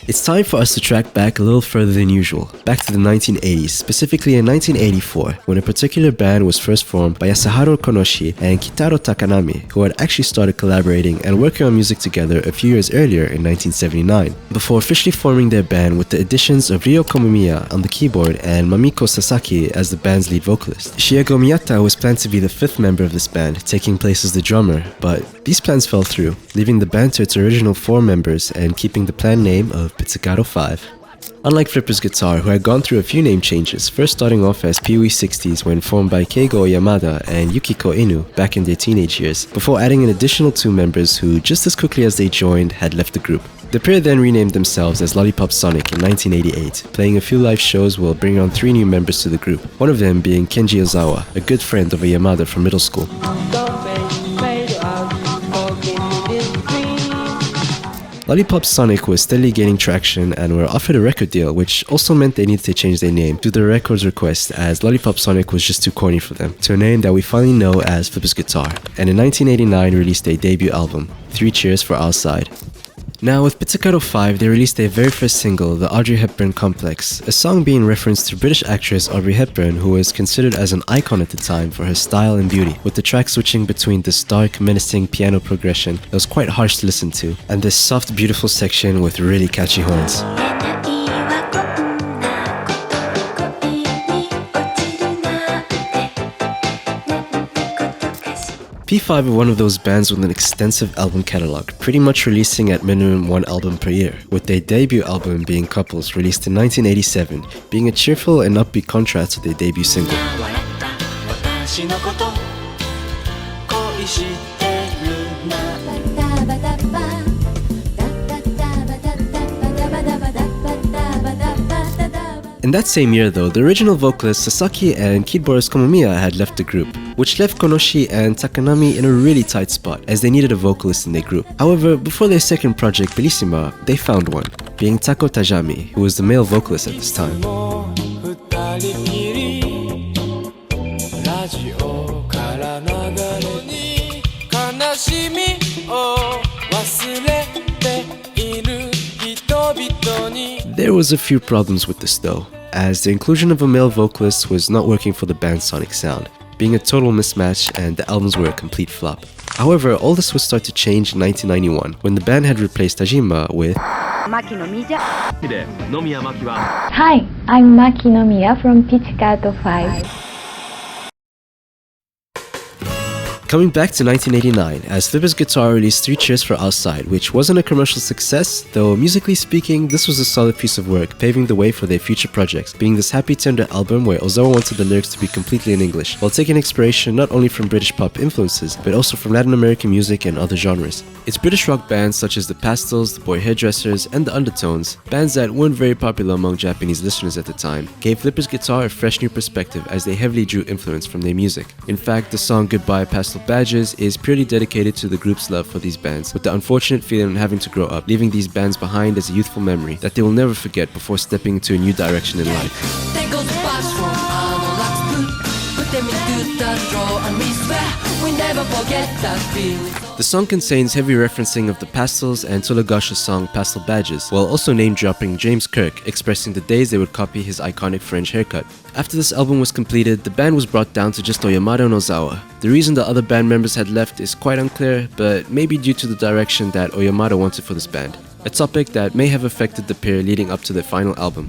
It's time for us to track back a little further than usual, back to the 1980s, specifically in 1984, when a particular band was first formed by Yasuharu Konoshi and Kitaro Takanami, who had actually started collaborating and working on music together a few years earlier in 1979, before officially forming their band with the additions of Ryo Konomiya on the keyboard and Mamiko Sasaki as the band's lead vocalist. Shiego Miyata was planned to be the fifth member of this band, taking place as the drummer, but these plans fell through, leaving the band to its original 4 members and keeping the planned name of Pizzicato 5. Unlike Flipper's Guitar, who had gone through a few name changes, first starting off as Pee-wee 60s when formed by Keigo Yamada and Yukiko Inu back in their teenage years, before adding an additional 2 members who, just as quickly as they joined, had left the group. The pair then renamed themselves as Lollipop Sonic in 1988, playing a few live shows while bringing on 3 new members to the group, one of them being Kenji Ozawa, a good friend of a Yamada from middle school. Lollipop Sonic was steadily gaining traction and were offered a record deal, which also meant they needed to change their name due to the record's request, as Lollipop Sonic was just too corny for them, to a name that we finally know as Flipper's Guitar, and in 1989 released their debut album, 3 Cheers for Our Side. Now, with Pizzicato 5, they released their very first single, The Audrey Hepburn Complex, a song being referenced to British actress Audrey Hepburn, who was considered as an icon at the time for her style and beauty, with the track switching between this dark, menacing piano progression that was quite harsh to listen to, and this soft, beautiful section with really catchy horns. P5 are one of those bands with an extensive album catalog, pretty much releasing at minimum 1 album per year, with their debut album being Couples, released in 1987, being a cheerful and upbeat contrast to their debut single. In that same year though, the original vocalists Sasaki and keyboardist Konomiya had left the group, which left Konoshi and Takanami in a really tight spot as they needed a vocalist in their group. However, before their second project, Bellissima, they found one, being Tako Tajami, who was the male vocalist at this time. There was a few problems with this though, as the inclusion of a male vocalist was not working for the band's sonic sound, being a total mismatch, and the albums were a complete flop. However, all this would start to change in 1991 when the band had replaced Tajima with Hi, I'm Maki Nomiya from Pizzicato 5. Coming back to 1989, as Flipper's Guitar released 3 Cheers for Our Side, which wasn't a commercial success, though musically speaking, this was a solid piece of work, paving the way for their future projects, being this happy tender album where Ozawa wanted the lyrics to be completely in English, while taking inspiration not only from British pop influences, but also from Latin American music and other genres. It's British rock bands such as the Pastels, the Boy Hairdressers, and the Undertones, bands that weren't very popular among Japanese listeners at the time, gave Flipper's Guitar a fresh new perspective as they heavily drew influence from their music. In fact, the song Goodbye Pastel Badges is purely dedicated to the group's love for these bands, with the unfortunate feeling of having to grow up, leaving these bands behind as a youthful memory that they will never forget before stepping into a new direction in life. The song contains heavy referencing of the Pastels and Tulagash's song Pastel Badges, while also name-dropping James Kirk, expressing the days they would copy his iconic French haircut. After this album was completed, the band was brought down to just Oyamada and Ozawa. The reason the other band members had left is quite unclear, but maybe due to the direction that Oyamada wanted for this band, a topic that may have affected the pair leading up to their final album.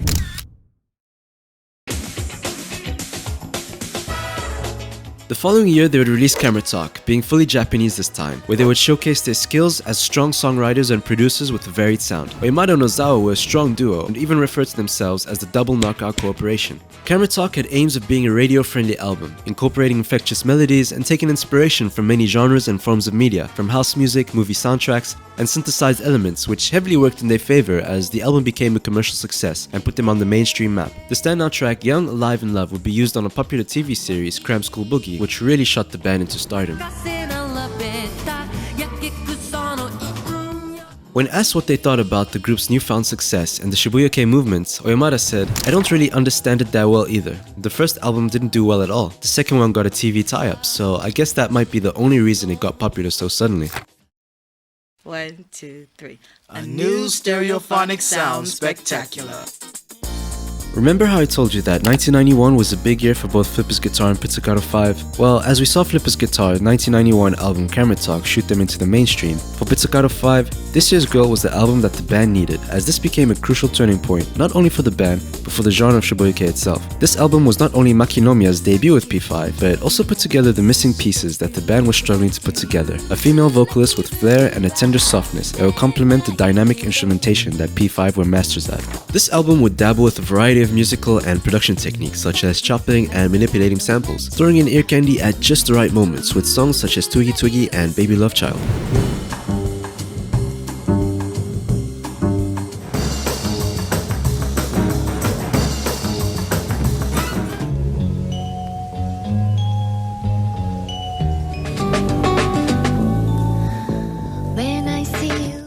The following year, they would release Camera Talk, being fully Japanese this time, where they would showcase their skills as strong songwriters and producers with a varied sound. Oyamada and Ozawa were a strong duo and even referred to themselves as the Double Knockout Corporation. Camera Talk had aims of being a radio-friendly album, incorporating infectious melodies and taking inspiration from many genres and forms of media, from house music, movie soundtracks, and synthesized elements, which heavily worked in their favor as the album became a commercial success and put them on the mainstream map. The standout track Young, Alive in Love would be used on a popular TV series, Cram School Boogie, which really shot the band into stardom. When asked what they thought about the group's newfound success and the Shibuya-kei movement, Oyamada said, "I don't really understand it that well either. The first album didn't do well at all. The second one got a TV tie-up, so I guess that might be the only reason it got popular so suddenly." 1, 2, 3. A new stereophonic sound spectacular. Remember how I told you that 1991 was a big year for both Flipper's Guitar and Pizzicato 5? Well, as we saw Flipper's Guitar's 1991 album Camera Talk shoot them into the mainstream, for Pizzicato 5, This Year's Girl was the album that the band needed, as this became a crucial turning point, not only for the band, but for the genre of Shibuya-kei itself. This album was not only Makinomiya's debut with P5, but also put together the missing pieces that the band was struggling to put together. A female vocalist with flair and a tender softness that would complement the dynamic instrumentation that P5 were masters at. This album would dabble with a variety of musical and production techniques such as chopping and manipulating samples, throwing in ear candy at just the right moments with songs such as Twiggy Twiggy and Baby Love Child.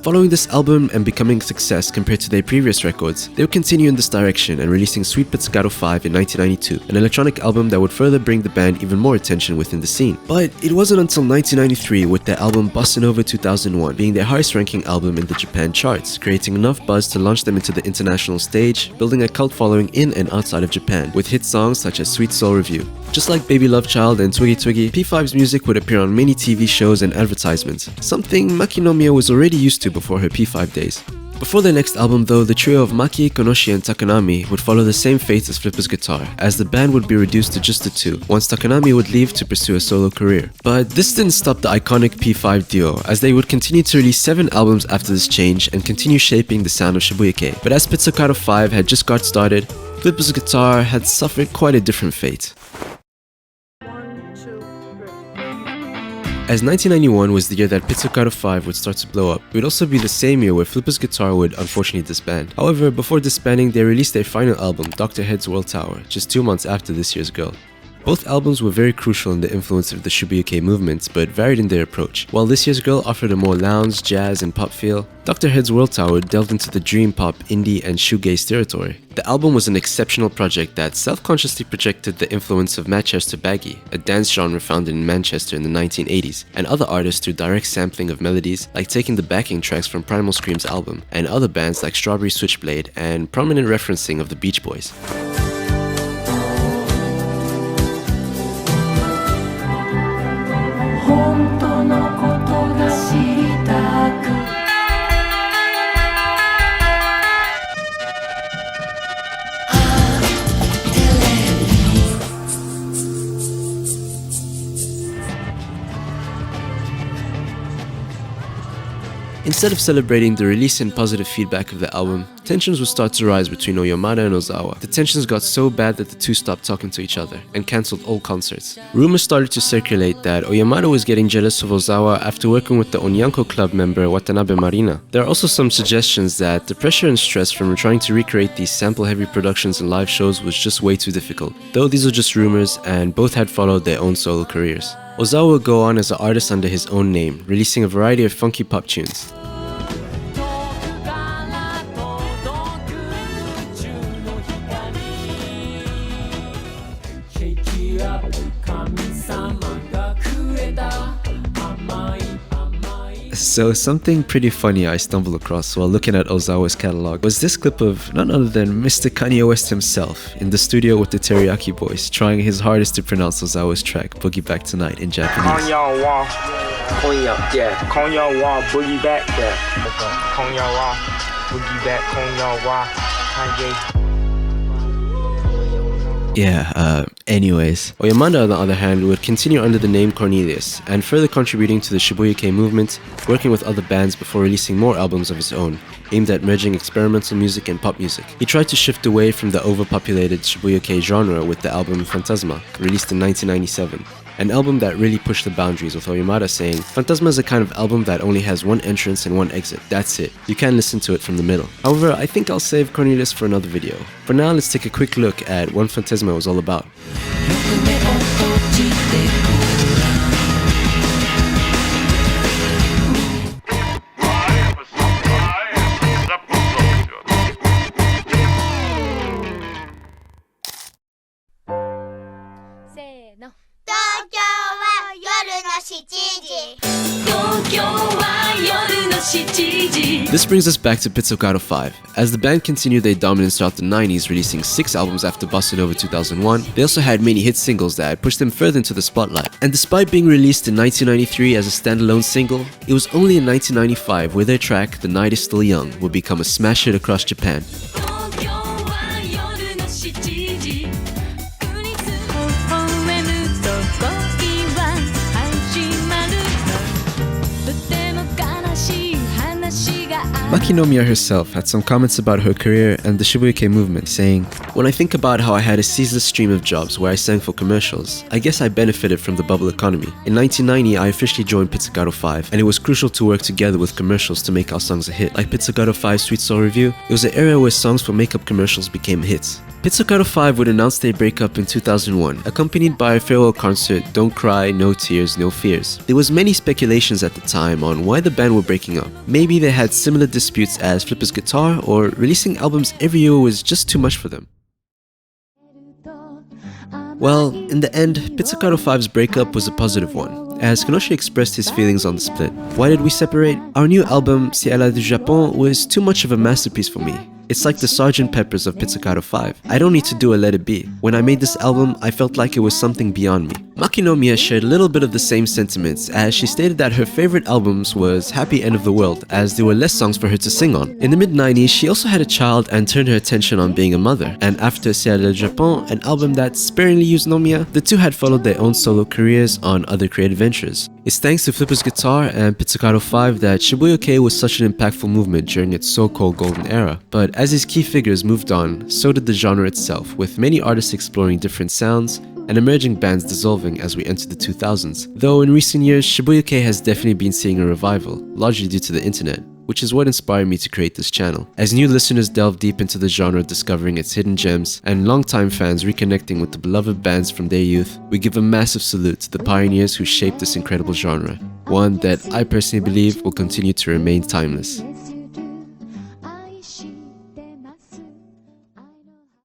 Following this album and becoming a success compared to their previous records, they would continue in this direction and releasing Sweet Pizzicato 5 in 1992, an electronic album that would further bring the band even more attention within the scene. But it wasn't until 1993 with their album Bossa Nova 2001 being their highest ranking album in the Japan charts, creating enough buzz to launch them into the international stage, building a cult following in and outside of Japan, with hit songs such as Sweet Soul Review. Just like Baby Love Child and Twiggy Twiggy, P5's music would appear on many TV shows and advertisements, something Makinomiya was already used to before her P5 days. Before their next album though, the trio of Maki, Konoshi and Takanami would follow the same fate as Flipper's Guitar, as the band would be reduced to just the two, once Takanami would leave to pursue a solo career. But this didn't stop the iconic P5 duo, as they would continue to release 7 albums after this change and continue shaping the sound of Shibuya-kei. But as Pizzicato 5 had just got started, Flipper's Guitar had suffered quite a different fate. As 1991 was the year that Pizzicato 5 would start to blow up, it would also be the same year where Flipper's Guitar would unfortunately disband. However, before disbanding, they released their final album, Dr. Head's World Tower, just 2 months after This Year's Girl. Both albums were very crucial in the influence of the Shibuya-kei movement, but varied in their approach. While This Year's Girl offered a more lounge, jazz, and pop feel, Dr. Head's World Tower delved into the dream pop, indie, and shoegaze territory. The album was an exceptional project that self-consciously projected the influence of Manchester Baggy, a dance genre founded in Manchester in the 1980s, and other artists through direct sampling of melodies, like taking the backing tracks from Primal Scream's album, and other bands like Strawberry Switchblade, and prominent referencing of the Beach Boys. Instead of celebrating the release and positive feedback of the album, tensions would start to rise between Oyamada and Ozawa. The tensions got so bad that the two stopped talking to each other and cancelled all concerts. Rumors started to circulate that Oyamada was getting jealous of Ozawa after working with the Onyanko Club member Watanabe Marina. There are also some suggestions that the pressure and stress from trying to recreate these sample-heavy productions and live shows was just way too difficult. Though these were just rumors, and both had followed their own solo careers. Ozawa would go on as an artist under his own name, releasing a variety of funky pop tunes. So something pretty funny I stumbled across while looking at Ozawa's catalog was this clip of none other than Mr. Kanye West himself in the studio with the Teriyaki Boys, trying his hardest to pronounce Ozawa's track Boogie Back Tonight in Japanese. Boogie Back, Boogie Back, Anyways, Oyamada on the other hand would continue under the name Cornelius and further contributing to the Shibuya-kei movement, working with other bands before releasing more albums of his own, aimed at merging experimental music and pop music. He tried to shift away from the overpopulated Shibuya-kei genre with the album Phantasma, released in 1997. An album that really pushed the boundaries, with Oyamada saying, Phantasma is a kind of album that only has one entrance and one exit. That's it. You can't listen to it from the middle. However, I think I'll save Cornelius for another video. For now, let's take a quick look at what Phantasma was all about. This brings us back to Pizzicato 5. As the band continued their dominance throughout the 90s, releasing 6 albums after Bossa Nova 2001, they also had many hit singles that pushed them further into the spotlight. And despite being released in 1993 as a standalone single, it was only in 1995 where their track, The Night Is Still Young, would become a smash hit across Japan. Makinomiya herself had some comments about her career and the Shibuya-kei movement, saying, "When I think about how I had a ceaseless stream of jobs where I sang for commercials, I guess I benefited from the bubble economy. In 1990, I officially joined Pizzicato 5, and it was crucial to work together with commercials to make our songs a hit. Like Pizzicato 5's Sweet Soul Review, it was an era where songs for makeup commercials became hits." Pizzicato 5 would announce their breakup in 2001, accompanied by a farewell concert, Don't Cry, No Tears, No Fears. There was many speculations at the time on why the band were breaking up. Maybe they had similar disputes as Flipper's Guitar, or releasing albums every year was just too much for them. Well, in the end, Pizzicato 5's breakup was a positive one, as Kanoshi expressed his feelings on the split. Why did we separate? Our new album, Ciela du Japon, was too much of a masterpiece for me. It's like the Sgt. Peppers of Pizzicato 5. I don't need to do a Let It Be. When I made this album, I felt like it was something beyond me. Makinomiya shared a little bit of the same sentiments, as she stated that her favorite albums was Happy End of the World, as there were less songs for her to sing on. In the mid-90s, she also had a child and turned her attention on being a mother, and after Ciela du Japon, an album that sparingly used Nomiya, the two had followed their own solo careers on other creative ventures. It's thanks to Flipper's Guitar and Pizzicato 5 that Shibuya-kei was such an impactful movement during its so-called golden era. But as its key figures moved on, so did the genre itself, with many artists exploring different sounds and emerging bands dissolving as we entered the 2000s. Though in recent years, Shibuya-kei has definitely been seeing a revival, largely due to the internet, which is what inspired me to create this channel. As new listeners delve deep into the genre, discovering its hidden gems, and longtime fans reconnecting with the beloved bands from their youth, we give a massive salute to the pioneers who shaped this incredible genre, one that I personally believe will continue to remain timeless.